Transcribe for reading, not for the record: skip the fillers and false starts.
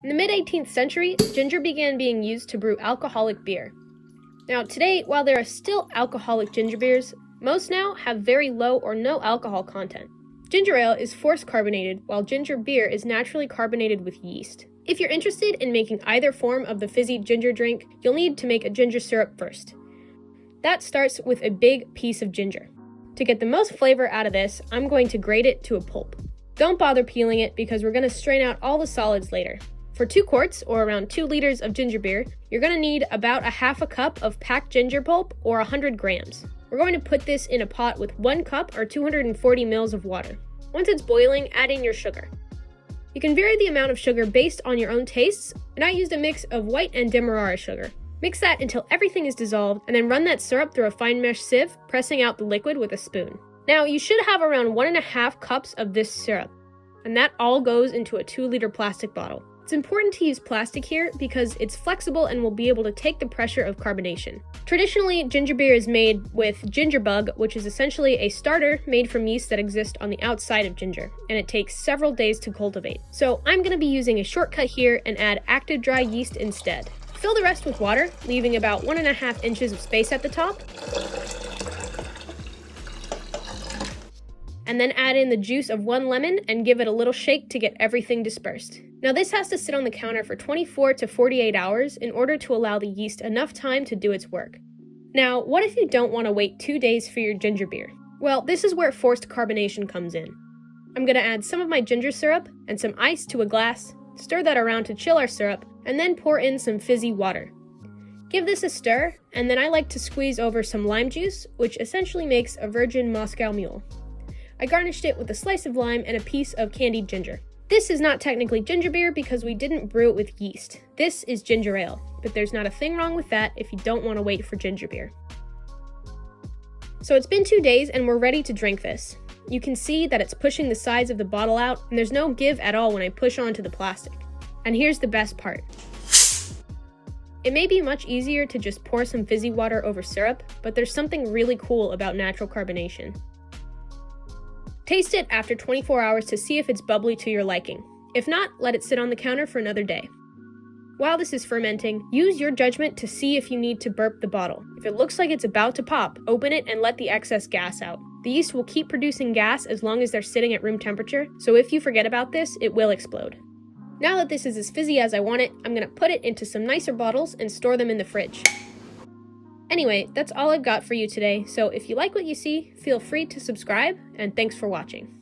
In the mid-18th century, ginger began being used to brew alcoholic beer. Now today, while there are still alcoholic ginger beers, most now have very low or no alcohol content. Ginger ale is forced carbonated, while ginger beer is naturally carbonated with yeast. If you're interested in making either form of the fizzy ginger drink, you'll need to make a ginger syrup first. That starts with a big piece of ginger. To get the most flavor out of this, I'm going to grate it to a pulp. Don't bother peeling it because we're going to strain out all the solids later. For 2 quarts, or around 2 liters of ginger beer, you're going to need about a half a cup of packed ginger pulp or 100 grams. We're going to put this in a pot with 1 cup or 240 mils of water. Once it's boiling, add in your sugar. You can vary the amount of sugar based on your own tastes, and I used a mix of white and demerara sugar. Mix that until everything is dissolved, and then run that syrup through a fine mesh sieve, pressing out the liquid with a spoon. Now, you should have around 1.5 cups of this syrup, and that all goes into a 2-liter plastic bottle. It's important to use plastic here because it's flexible and will be able to take the pressure of carbonation. Traditionally, ginger beer is made with ginger bug, which is essentially a starter made from yeast that exist on the outside of ginger, and it takes several days to cultivate. So I'm going to be using a shortcut here and add active dry yeast instead. Fill the rest with water, leaving about 1.5 inches of space at the top. And then add in the juice of 1 lemon and give it a little shake to get everything dispersed. Now this has to sit on the counter for 24 to 48 hours in order to allow the yeast enough time to do its work. Now, what if you don't want to wait 2 days for your ginger beer? Well, this is where forced carbonation comes in. I'm going to add some of my ginger syrup and some ice to a glass, stir that around to chill our syrup, and then pour in some fizzy water. Give this a stir, and then I like to squeeze over some lime juice, which essentially makes a virgin Moscow Mule. I garnished it with a slice of lime and a piece of candied ginger. This is not technically ginger beer because we didn't brew it with yeast. This is ginger ale, but there's not a thing wrong with that if you don't want to wait for ginger beer. So it's been 2 days and we're ready to drink this. You can see that it's pushing the sides of the bottle out, and there's no give at all when I push onto the plastic. And here's the best part. It may be much easier to just pour some fizzy water over syrup, but there's something really cool about natural carbonation. Taste it after 24 hours to see if it's bubbly to your liking. If not, let it sit on the counter for another day. While this is fermenting, use your judgment to see if you need to burp the bottle. If it looks like it's about to pop, open it and let the excess gas out. The yeast will keep producing gas as long as they're sitting at room temperature, so if you forget about this, it will explode. Now that this is as fizzy as I want it, I'm going to put it into some nicer bottles and store them in the fridge. Anyway, that's all I've got for you today, so if you like what you see, feel free to subscribe, and thanks for watching.